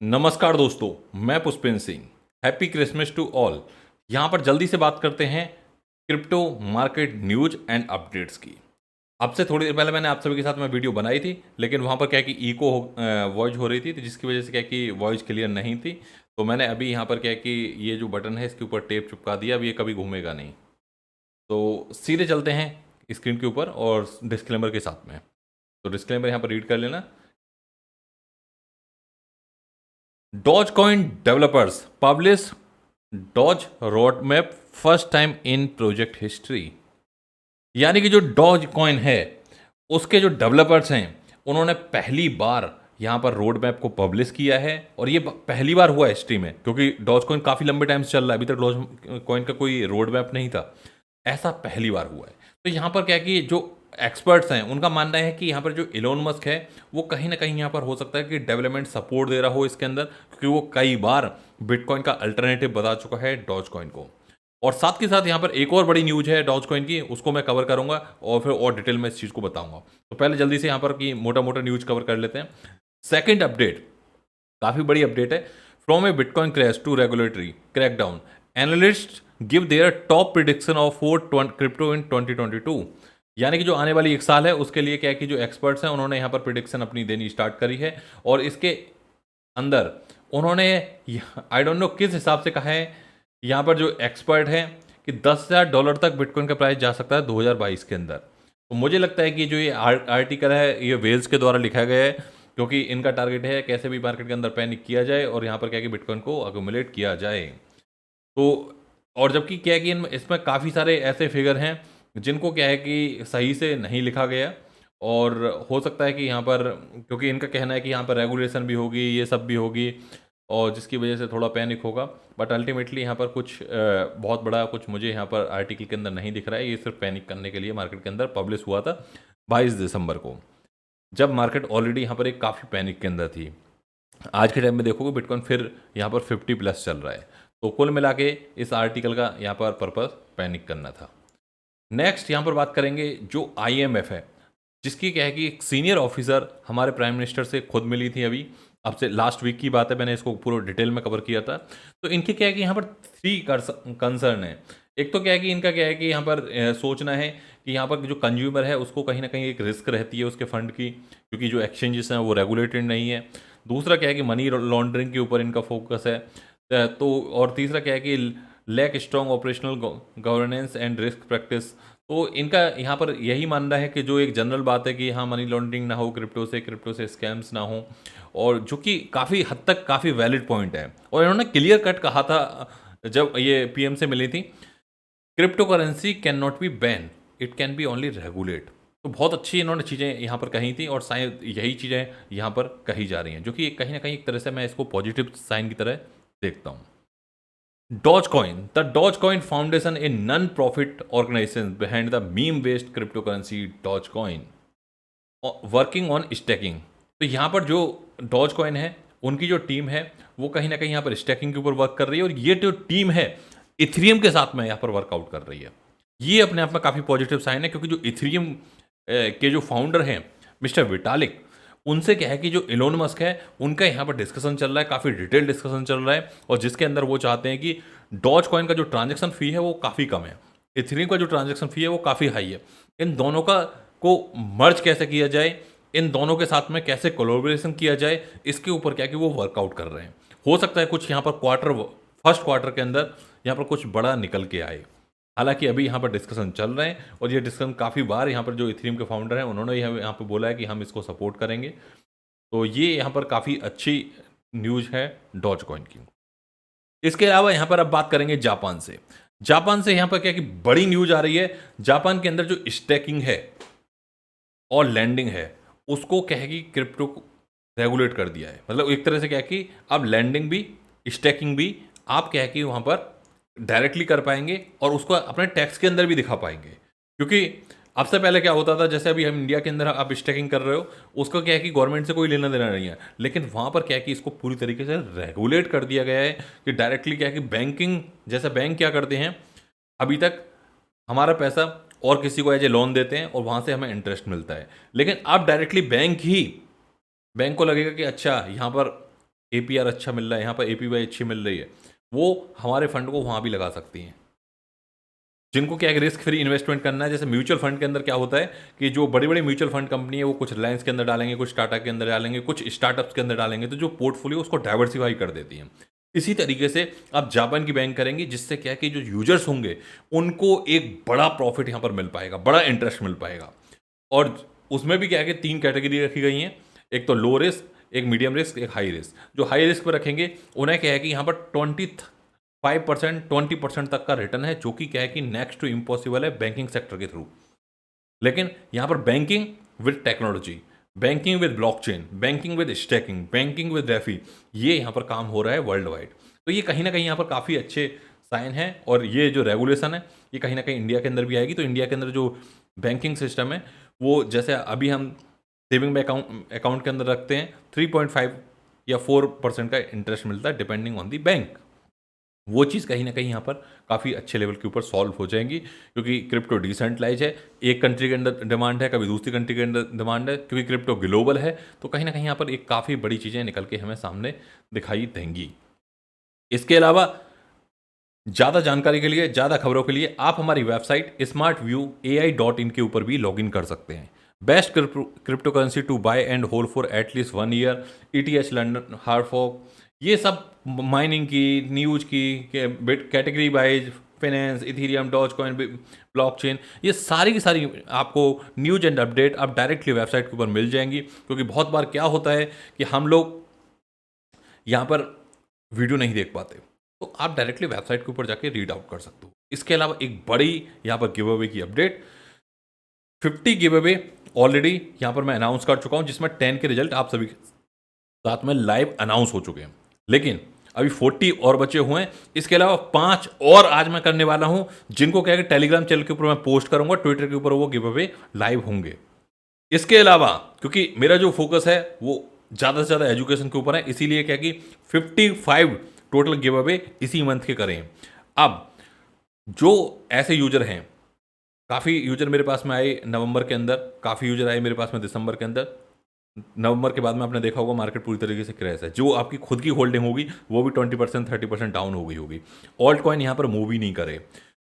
नमस्कार दोस्तों, मैं Pushpendra Singh. Happy Christmas to all. यहाँ पर जल्दी से बात करते हैं crypto market news and updates की। अब से थोड़ी देर पहले मैंने आप सभी के साथ में वीडियो बनाई थी, लेकिन वहाँ पर क्या है कि इको वॉइस हो रही थी, तो जिसकी वजह से क्या है कि वॉइस क्लियर नहीं थी। तो मैंने अभी यहाँ पर क्या है कि ये जो बटन है इसके ऊपर टेप चिपका दिया, अब ये कभी घूमेगा नहीं। तो सीधे चलते हैं स्क्रीन के ऊपर और डिस्क्लेमर के साथ में। तो डिस्क्लेमर यहाँ पर रीड कर लेना। Dogecoin developers publish Doge roadmap first time in project history। यानी कि जो डॉज कॉइन है उसके जो डेवलपर्स हैं उन्होंने पहली बार यहाँ पर रोड मैप को पब्लिश किया है, और ये पहली बार हुआ हिस्ट्री में, क्योंकि डॉज कॉइन काफ़ी लंबे टाइम से चल रहा है, अभी तक डॉज कॉइन का कोई रोड मैप नहीं था। ऐसा पहली बार हुआ है। तो यहाँ पर क्या है कि जो एक्सपर्ट्स हैं उनका मानना है कि यहाँ पर जो इलोन मस्क है वो कहीं ना कहीं यहाँ पर हो सकता है कि डेवलपमेंट सपोर्ट दे रहा हो इसके अंदर, क्योंकि वो कई बार बिटकॉइन का अल्टरनेटिव बता चुका है डॉज कॉइन को। और साथ के साथ यहाँ पर एक और बड़ी न्यूज है डॉज कॉइन की, उसको मैं कवर करूंगा और फिर और डिटेल में इस चीज़ को बताऊंगा। तो पहले जल्दी से यहाँ पर की मोटा मोटा न्यूज कवर कर लेते हैं। सेकंड अपडेट काफ़ी बड़ी अपडेट है। From a bitcoin crash to regulatory crackdown, analyst give their top prediction of for crypto in 2022। यानी कि जो आने वाली एक साल है उसके लिए क्या है कि जो एक्सपर्ट्स हैं उन्होंने यहाँ पर प्रिडिक्शन अपनी देनी स्टार्ट करी है, और इसके अंदर उन्होंने आई डोंट नो किस हिसाब से कहा है यहाँ पर जो एक्सपर्ट हैं कि $10,000 तक बिटकॉइन का प्राइस जा सकता है 2022 के अंदर। तो मुझे लगता है कि जो ये आर्टिकल है ये वेल्स के द्वारा लिखा गया है, क्योंकि इनका टारगेट है कैसे भी मार्केट के अंदर पैनिक किया जाए और यहाँ पर क्या है कि बिटकॉइन को अक्यूमुलेट किया जाए। तो और जबकि क्या है कि इसमें काफ़ी सारे ऐसे फिगर हैं जिनको क्या है कि सही से नहीं लिखा गया, और हो सकता है कि यहाँ पर क्योंकि इनका कहना है कि यहाँ पर रेगुलेशन भी होगी, ये सब भी होगी, और जिसकी वजह से थोड़ा पैनिक होगा। बट अल्टीमेटली यहाँ पर कुछ बहुत बड़ा कुछ मुझे यहाँ पर आर्टिकल के अंदर नहीं दिख रहा है। ये सिर्फ पैनिक करने के लिए मार्केट के अंदर पब्लिश हुआ था 22 दिसंबर को, जब मार्केट ऑलरेडी यहाँ पर एक काफ़ी पैनिक के अंदर थी। आज के टाइम में देखोगे बिटकॉइन फिर यहाँ पर 50 प्लस चल रहा है। तो कुल मिला के इस आर्टिकल का यहाँ पर पर्पस पैनिक करना था। नेक्स्ट यहाँ पर बात करेंगे जो IMF है, जिसकी क्या है कि एक सीनियर ऑफिसर हमारे प्राइम मिनिस्टर से खुद मिली थी अभी, अब से लास्ट वीक की बात है, मैंने इसको पूरा डिटेल में कवर किया था। तो इनके क्या है कि यहाँ पर 3 कंसर्न है। एक तो क्या है कि इनका क्या है कि यहाँ पर सोचना है कि यहाँ पर जो कंज्यूमर है उसको कहीं ना कहीं एक रिस्क रहती है उसके फंड की, क्योंकि जो एक्सचेंजेस हैं वो रेगुलेटेड नहीं है। दूसरा क्या है कि मनी लॉन्ड्रिंग के ऊपर इनका फोकस है। तो और तीसरा क्या है कि lack strong operational governance and risk practice. तो इनका यहाँ पर यही मानना है कि जो एक जनरल बात है कि हाँ मनी लॉन्ड्रिंग ना हो क्रिप्टो से स्कैम्स ना हो, और जो कि काफ़ी हद तक काफ़ी वैलिड पॉइंट है। और इन्होंने क्लियर कट कहा था जब ये PM से मिली थी, crypto currency can not be ban, it can be only regulate. तो बहुत अच्छी इन्होंने चीज़ें यहाँ पर कही थी, और शायद यही चीज़ें यहाँ पर कही जा रही हैं, जो कि कहीं ना कहीं एक तरह से मैं इसको पॉजिटिव साइन की तरह देखता हूँ। Dogecoin, the Dogecoin Foundation, a non-profit organization behind the meme-based cryptocurrency Dogecoin, working on stacking. तो यहाँ पर जो Dogecoin है उनकी जो टीम है वो कहीं ना कहीं यहाँ पर स्टैकिंग के ऊपर वर्क कर रही है, और ये जो टीम है इथेरियम के साथ में यहाँ पर वर्कआउट कर रही है। ये अपने आप में काफ़ी पॉजिटिव साइन है, क्योंकि जो इथेरियम के जो फाउंडर हैं मिस्टर विटालिक, उनसे क्या है कि जो इलोन मस्क है उनका यहाँ पर डिस्कशन चल रहा है, काफ़ी डिटेल डिस्कशन चल रहा है, और जिसके अंदर वो चाहते हैं कि डॉज कॉइन का जो ट्रांजैक्शन फ़ी है वो काफ़ी कम है, इथेरियम का जो ट्रांजैक्शन फ़ी है वो काफ़ी हाई है। इन दोनों का को मर्ज कैसे किया जाए, इन दोनों के साथ में कैसे कोलैबोरेशन किया जाए, इसके ऊपर क्या है कि वो वर्कआउट कर रहे हैं। हो सकता है कुछ यहाँ पर फर्स्ट क्वार्टर के अंदर यहाँ पर कुछ बड़ा निकल के आए। हालांकि अभी यहाँ पर डिस्कशन चल रहे हैं, और ये डिस्कशन काफ़ी बार यहाँ पर जो इथेरियम के फाउंडर हैं उन्होंने यहाँ पर बोला है कि हम इसको सपोर्ट करेंगे। तो ये यहाँ पर काफ़ी अच्छी न्यूज़ है डॉज कॉइन की। इसके अलावा यहाँ पर अब बात करेंगे जापान से। जापान से यहाँ पर क्या कि बड़ी न्यूज आ रही है। जापान के अंदर जो स्टेकिंग है और लैंडिंग है उसको क्या है कि क्रिप्टो रेगुलेट कर दिया है। मतलब एक तरह से क्या है कि अब लैंडिंग भी स्टेकिंग भी आप क्या है कि वहाँ पर डायरेक्टली कर पाएंगे, और उसको अपने टैक्स के अंदर भी दिखा पाएंगे। क्योंकि अब से पहले क्या होता था, जैसे अभी हम इंडिया के अंदर आप स्टेकिंग कर रहे हो, उसका क्या है कि गवर्नमेंट से कोई लेना देना नहीं है, लेकिन वहाँ पर क्या है कि इसको पूरी तरीके से रेगुलेट कर दिया गया है कि डायरेक्टली क्या है कि बैंकिंग, जैसे बैंक क्या करते हैं अभी तक, हमारा पैसा और किसी को एज ए लोन देते हैं और वहाँ से हमें इंटरेस्ट मिलता है, लेकिन अब डायरेक्टली बैंक को लगेगा कि अच्छा यहाँ पर APR अच्छा मिल रहा है, यहाँ पर APY अच्छी मिल रही है, वो हमारे फंड को वहाँ भी लगा सकती हैं। जिनको क्या है रिस्क फ्री इन्वेस्टमेंट करना है, जैसे म्यूचुअल फंड के अंदर क्या होता है कि जो बड़ी बड़ी म्यूचुअल फंड कंपनी है वो कुछ रिलायंस के अंदर डालेंगे, कुछ टाटा के अंदर डालेंगे, कुछ स्टार्टअप्स के अंदर डालेंगे, तो जो पोर्टफोलियो उसको डाइवर्सिफाई कर देती हैं। इसी तरीके से आप जापान की बैंक करेंगे, जिससे क्या है कि जो यूजर्स होंगे उनको एक बड़ा प्रॉफिट यहाँ पर मिल पाएगा, बड़ा इंटरेस्ट मिल पाएगा। और उसमें भी क्या है कि 3 कैटेगरी रखी गई हैं, एक तो लो रिस्क, एक मीडियम रिस्क, एक हाई रिस्क। जो हाई रिस्क पर रखेंगे उन्हें क्या है कि यहाँ पर 5% 20% तक का रिटर्न है, जो कि क्या है कि नेक्स्ट टू इम्पॉसिबल है बैंकिंग सेक्टर के थ्रू। लेकिन यहाँ पर banking with technology, banking with blockchain, banking with staking, banking with DeFi, ये यहाँ पर काम हो रहा है वर्ल्ड वाइड। तो ये कहीं ना कहीं यहाँ पर काफ़ी अच्छे साइन है, और ये जो रेगुलेशन है ये कहीं ना कहीं इंडिया के अंदर भी आएगी। तो इंडिया के अंदर जो बैंकिंग सिस्टम है वो, जैसे अभी हम सेविंग में अकाउंट के अंदर रखते हैं, 3.5 या 4% का इंटरेस्ट मिलता है डिपेंडिंग ऑन दी बैंक। वो चीज़ कहीं ना कहीं यहाँ पर काफ़ी अच्छे लेवल के ऊपर सॉल्व हो जाएंगी, क्योंकि क्रिप्टो डिसेंट्रलाइज है, एक कंट्री के अंदर डिमांड है, कभी दूसरी कंट्री के अंदर डिमांड है, क्योंकि क्रिप्टो ग्लोबल है। तो कहीं ना कहीं यहाँ पर एक काफ़ी बड़ी चीज़ें निकल के हमें सामने दिखाई देंगी। इसके अलावा ज़्यादा जानकारी के लिए, ज़्यादा खबरों के लिए आप हमारी वेबसाइट smartviewai.in के ऊपर भी लॉगिन कर सकते हैं। Best crypto currency to buy and hold for at least 1 year, ETH London hard fork, ये सब माइनिंग की, न्यूज की, category wise, finance, Ethereum, doge coin, blockchain, ये सारी की सारी आपको न्यूज एंड अपडेट आप डायरेक्टली वेबसाइट के ऊपर मिल जाएंगी। क्योंकि बहुत बार क्या होता है कि हम लोग यहाँ पर वीडियो नहीं देख पाते, तो आप डायरेक्टली वेबसाइट के ऊपर जाके रीड आउट कर सकते हो। इसके अलावा एक बड़ी यहाँ पर गिव अवे की अपडेट, 50 गिव अवे ऑलरेडी यहाँ पर मैं अनाउंस कर चुका हूँ, जिसमें 10 के रिजल्ट आप सभी के साथ में लाइव अनाउंस हो चुके हैं, लेकिन अभी 40 और बचे हुए हैं। इसके अलावा 5 और आज मैं करने वाला हूँ, जिनको क्या है कि टेलीग्राम चैनल के ऊपर मैं पोस्ट करूंगा, ट्विटर के ऊपर वो गिव अवे लाइव होंगे। इसके अलावा क्योंकि मेरा जो फोकस है वो ज़्यादा से ज़्यादा एजुकेशन के ऊपर है, इसीलिए क्या कि 55 टोटल गिव अवे इसी मंथ के करें। अब जो ऐसे यूजर हैं, काफ़ी यूजर मेरे पास में आए नवंबर के अंदर, काफ़ी यूजर आए मेरे पास में दिसंबर के अंदर। नवंबर के बाद में आपने देखा होगा मार्केट पूरी तरीके से क्रैश है, जो आपकी खुद की होल्डिंग होगी वो भी 20% 30% डाउन हो गई होगी। ऑल्ट कॉइन यहाँ पर मूव ही नहीं करे,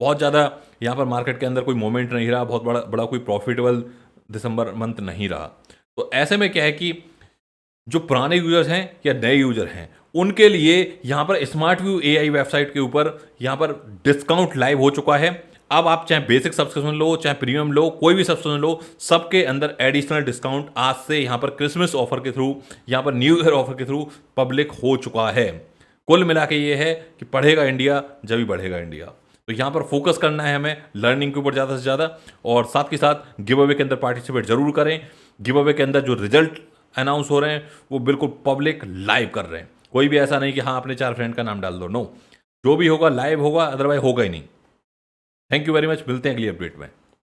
बहुत ज़्यादा यहाँ पर मार्केट के अंदर कोई मोमेंट नहीं रहा, बहुत बड़ा कोई प्रॉफिटेबल दिसंबर मंथ नहीं रहा। तो ऐसे में क्या है कि जो पुराने यूजर्स हैं या नए यूजर हैं, उनके लिए यहाँ पर स्मार्ट व्यू AI वेबसाइट के ऊपर यहाँ पर डिस्काउंट लाइव हो चुका है। अब आप चाहे बेसिक सब्सक्रिप्शन लो, चाहे प्रीमियम लो, कोई भी सब्सक्रिप्शन लो, सबके अंदर एडिशनल डिस्काउंट आज से यहाँ पर क्रिसमस ऑफर के थ्रू, यहाँ पर न्यू ईयर ऑफर के थ्रू पब्लिक हो चुका है। कुल मिला के ये है कि पढ़ेगा इंडिया जब भी बढ़ेगा इंडिया। तो यहाँ पर फोकस करना है हमें लर्निंग के ऊपर ज़्यादा से ज़्यादा, और साथ के साथ गिव अवे के अंदर पार्टिसिपेट जरूर करें। गिव अवे के अंदर जो रिजल्ट अनाउंस हो रहे हैं वो बिल्कुल पब्लिक लाइव कर रहे हैं, कोई भी ऐसा नहीं कि हाँ अपने 4 फ्रेंड का नाम डाल दो, नो, जो भी होगा लाइव होगा, अदरवाइज होगा ही नहीं। थैंक यू वेरी मच, मिलते हैं अगली अपडेट में।